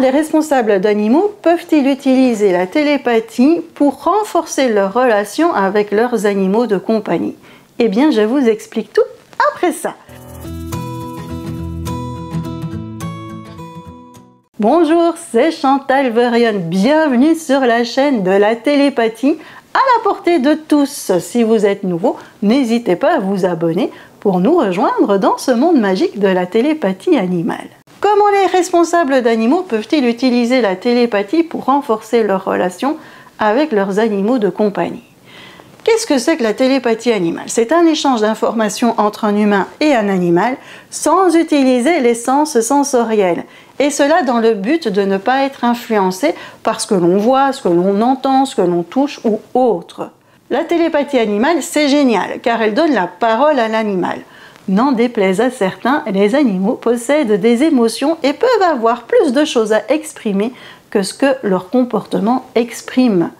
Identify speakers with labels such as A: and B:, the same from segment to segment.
A: les responsables d'animaux peuvent-ils utiliser la télépathie pour renforcer leur relation avec leurs animaux de compagnie? Eh bien, je vous explique tout après ça. Bonjour, c'est Chantal Verion. Bienvenue sur la chaîne de la télépathie à la portée de tous. Si vous êtes nouveau, n'hésitez pas à vous abonner pour nous rejoindre dans ce monde magique de la télépathie animale. Comment les responsables d'animaux peuvent-ils utiliser la télépathie pour renforcer leur relation avec leurs animaux de compagnie? Qu'est-ce que c'est que la télépathie animale? C'est un échange d'informations entre un humain et un animal sans utiliser les sens sensoriels. Et cela dans le but de ne pas être influencé par ce que l'on voit, ce que l'on entend, ce que l'on touche ou autre. La télépathie animale, c'est génial car elle donne la parole à l'animal. N'en déplaise à certains, les animaux possèdent des émotions et peuvent avoir plus de choses à exprimer que ce que leur comportement exprime.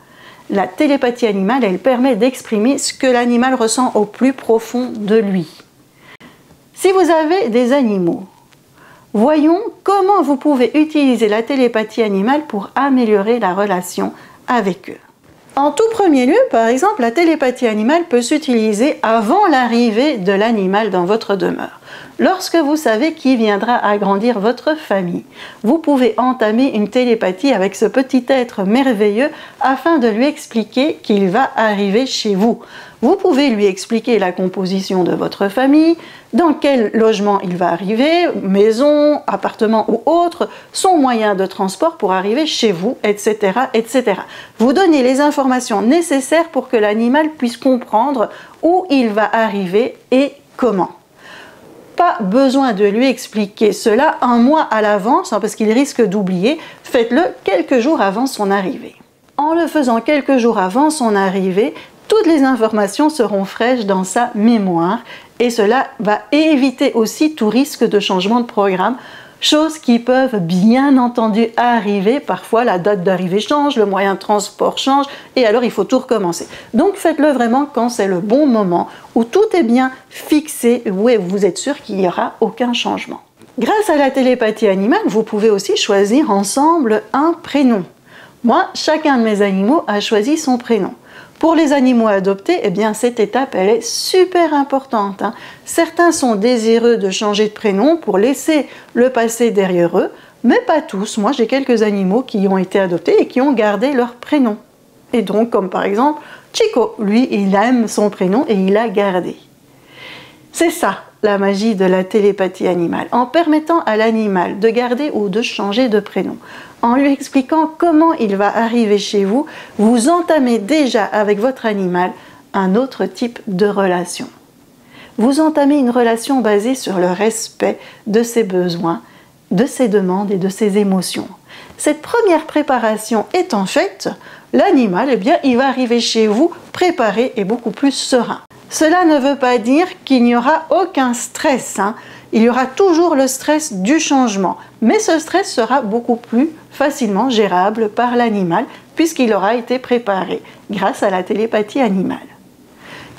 A: La télépathie animale, elle permet d'exprimer ce que l'animal ressent au plus profond de lui. Si vous avez des animaux, voyons comment vous pouvez utiliser la télépathie animale pour améliorer la relation avec eux. En tout premier lieu, par exemple, la télépathie animale peut s'utiliser avant l'arrivée de l'animal dans votre demeure. Lorsque vous savez qui viendra agrandir votre famille, vous pouvez entamer une télépathie avec ce petit être merveilleux afin de lui expliquer qu'il va arriver chez vous. Vous pouvez lui expliquer la composition de votre famille, dans quel logement il va arriver, maison, appartement ou autre, son moyen de transport pour arriver chez vous, etc., etc. Vous donnez les informations nécessaires pour que l'animal puisse comprendre où il va arriver et comment. Pas besoin de lui expliquer cela un mois à l'avance, parce qu'il risque d'oublier. Faites-le quelques jours avant son arrivée. En le faisant quelques jours avant son arrivée, toutes les informations seront fraîches dans sa mémoire et cela va éviter aussi tout risque de changement de programme, choses qui peuvent bien entendu arriver. Parfois la date d'arrivée change, le moyen de transport change et alors il faut tout recommencer. Donc faites-le vraiment quand c'est le bon moment, où tout est bien fixé, où vous êtes sûr qu'il n'y aura aucun changement. Grâce à la télépathie animale, vous pouvez aussi choisir ensemble un prénom. Moi, chacun de mes animaux a choisi son prénom. Pour les animaux adoptés, eh bien, cette étape, elle est super importante. Certains sont désireux de changer de prénom pour laisser le passé derrière eux, mais pas tous. Moi, j'ai quelques animaux qui ont été adoptés et qui ont gardé leur prénom. Et donc, comme par exemple, Chico, lui, il aime son prénom et il l'a gardé. C'est ça, la magie de la télépathie animale, en permettant à l'animal de garder ou de changer de prénom. En lui expliquant comment il va arriver chez vous, vous entamez déjà avec votre animal un autre type de relation. Vous entamez une relation basée sur le respect de ses besoins, de ses demandes et de ses émotions. Cette première préparation étant faite, l'animal, eh bien, il va arriver chez vous préparé et beaucoup plus serein. Cela ne veut pas dire qu'il n'y aura aucun stress. Il y aura toujours le stress du changement, mais ce stress sera beaucoup plus facilement gérable par l'animal puisqu'il aura été préparé grâce à la télépathie animale.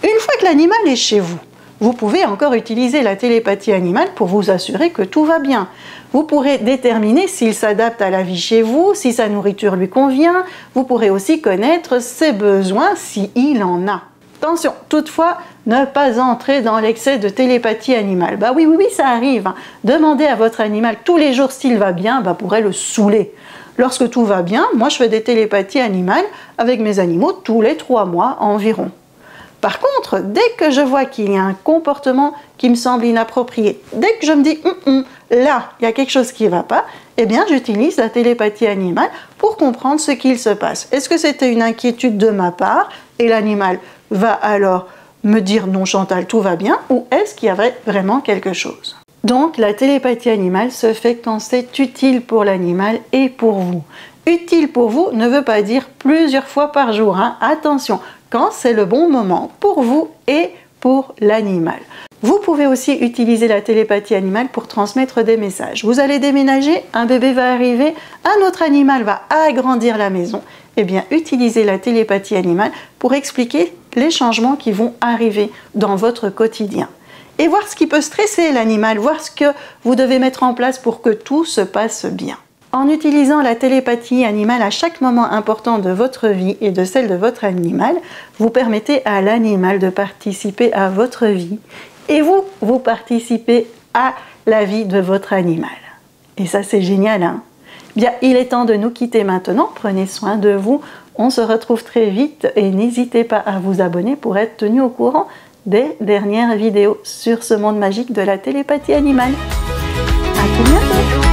A: Une fois que l'animal est chez vous, vous pouvez encore utiliser la télépathie animale pour vous assurer que tout va bien. Vous pourrez déterminer s'il s'adapte à la vie chez vous, si sa nourriture lui convient. Vous pourrez aussi connaître ses besoins s'il en a. Attention, toutefois, ne pas entrer dans l'excès de télépathie animale. Bah oui, ça arrive. Demandez à votre animal tous les jours s'il va bien, pourrait le saouler. Lorsque tout va bien, moi je fais des télépathies animales avec mes animaux tous les 3 mois environ. Par contre, dès que je vois qu'il y a un comportement qui me semble inapproprié, dès que je me dis là, il y a quelque chose qui ne va pas, eh bien j'utilise la télépathie animale pour comprendre ce qu'il se passe. Est-ce que c'était une inquiétude de ma part et l'animal va alors me dire non Chantal, tout va bien, ou est-ce qu'il y avait vraiment quelque chose? Donc la télépathie animale se fait quand c'est utile pour l'animal et pour vous. Utile pour vous ne veut pas dire plusieurs fois par jour. Attention, quand c'est le bon moment pour vous et pour l'animal. Vous pouvez aussi utiliser la télépathie animale pour transmettre des messages. Vous allez déménager, un bébé va arriver, un autre animal va agrandir la maison. Eh bien, utilisez la télépathie animale pour expliquer les changements qui vont arriver dans votre quotidien. Et voir ce qui peut stresser l'animal, voir ce que vous devez mettre en place pour que tout se passe bien. En utilisant la télépathie animale à chaque moment important de votre vie et de celle de votre animal, vous permettez à l'animal de participer à votre vie et vous participez à la vie de votre animal. Et ça, c'est génial, hein? Bien, il est temps de nous quitter maintenant. Prenez soin de vous. On se retrouve très vite et n'hésitez pas à vous abonner pour être tenu au courant des dernières vidéos sur ce monde magique de la télépathie animale. À tout bientôt!